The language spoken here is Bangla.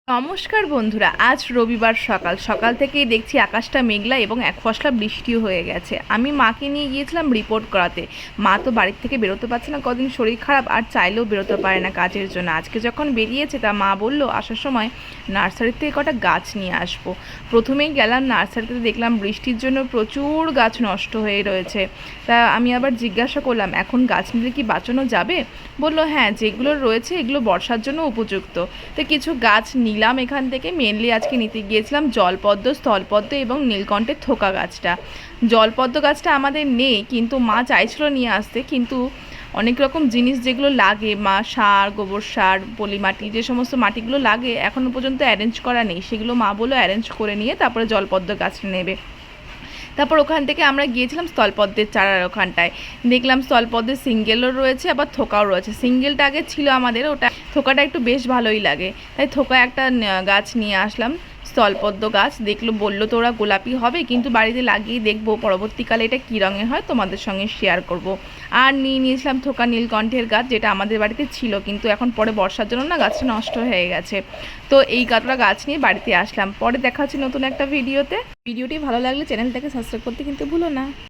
নমস্কার বন্ধুরা, আজ রবিবার সকাল সকাল থেকেই দেখছি আকাশটা মেঘলা এবং এক ফসলা বৃষ্টিও হয়ে গেছে। আমি মাকে নিয়ে গিয়েছিলাম রিপোর্ট করাতে। মা তো বাড়ির থেকে বেরোতে পারছে না, কদিন শরীর খারাপ, আর চাইলেও বেরোতে পারে না কাজের জন্য। আজকে যখন বেরিয়েছে তা মা বলল আসার সময় নার্সারির থেকে কটা গাছ নিয়ে আসবো। প্রথমেই গেলাম নার্সারিতে, দেখলাম বৃষ্টির জন্য প্রচুর গাছ নষ্ট হয়ে রয়েছে। তা আমি আবার জিজ্ঞাসা করলাম, এখন গাছ নিলে কি বাঁচানো যাবে? বলল হ্যাঁ, যেগুলো রয়েছে এগুলো বর্ষার জন্য উপযুক্ত। তো কিছু গাছ নিলাম এখান থেকে। মেনলি আজকে নিতে গিয়েছিলাম জলপদ্ম, স্থলপদ্ম এবং নীলকণ্ঠের থোকা গাছটা। জলপদ্ম গাছটা আমাদের নেই, কিন্তু মা চাইছিল নিয়ে আসতে, কিন্তু অনেক রকম জিনিস যেগুলো লাগে, মা সার, গোবর সার, পলি মাটি, যে সমস্ত মাটিগুলো লাগে এখনও পর্যন্ত অ্যারেঞ্জ করা নেই, সেগুলো মা বললো অ্যারেঞ্জ করে নিয়ে তারপরে জলপদ্ম গাছ নেবে। তারপর ওখান থেকে আমরা গিয়েছিলাম স্থলপদ্মের চারার ওখানটায়। দেখলাম স্থলপদ্মের সিঙ্গেলও রয়েছে, আবার থোকাও রয়েছে। সিঙ্গেলটা আগে ছিল আমাদের, ওটা থোকাটা একটু বেশ ভালোই লাগে, তাই থোকা একটা গাছ নিয়ে আসলাম। স্থলপদ্ম গাছ দেখলো, বললো তো ওরা গোলাপি হবে, কিন্তু বাড়িতে লাগিয়ে দেখবো পরবর্তীকালে এটা কী রঙের হয় তোমাদের সঙ্গে শেয়ার করব। আর নিয়েছিলাম থোকা নীলকণ্ঠের গাছ, যেটা আমাদের বাড়িতে ছিল, কিন্তু এখন পরে বর্ষার জন্য না গাছটা নষ্ট হয়ে গেছে। তো এই কতটা গাছ নিয়ে বাড়িতে আসলাম। পরে দেখা হচ্ছে নতুন একটা ভিডিওতে। ভিডিওটি ভালো লাগলে চ্যানেলটাকে সাবস্ক্রাইব করতে কিন্তু ভুলো না।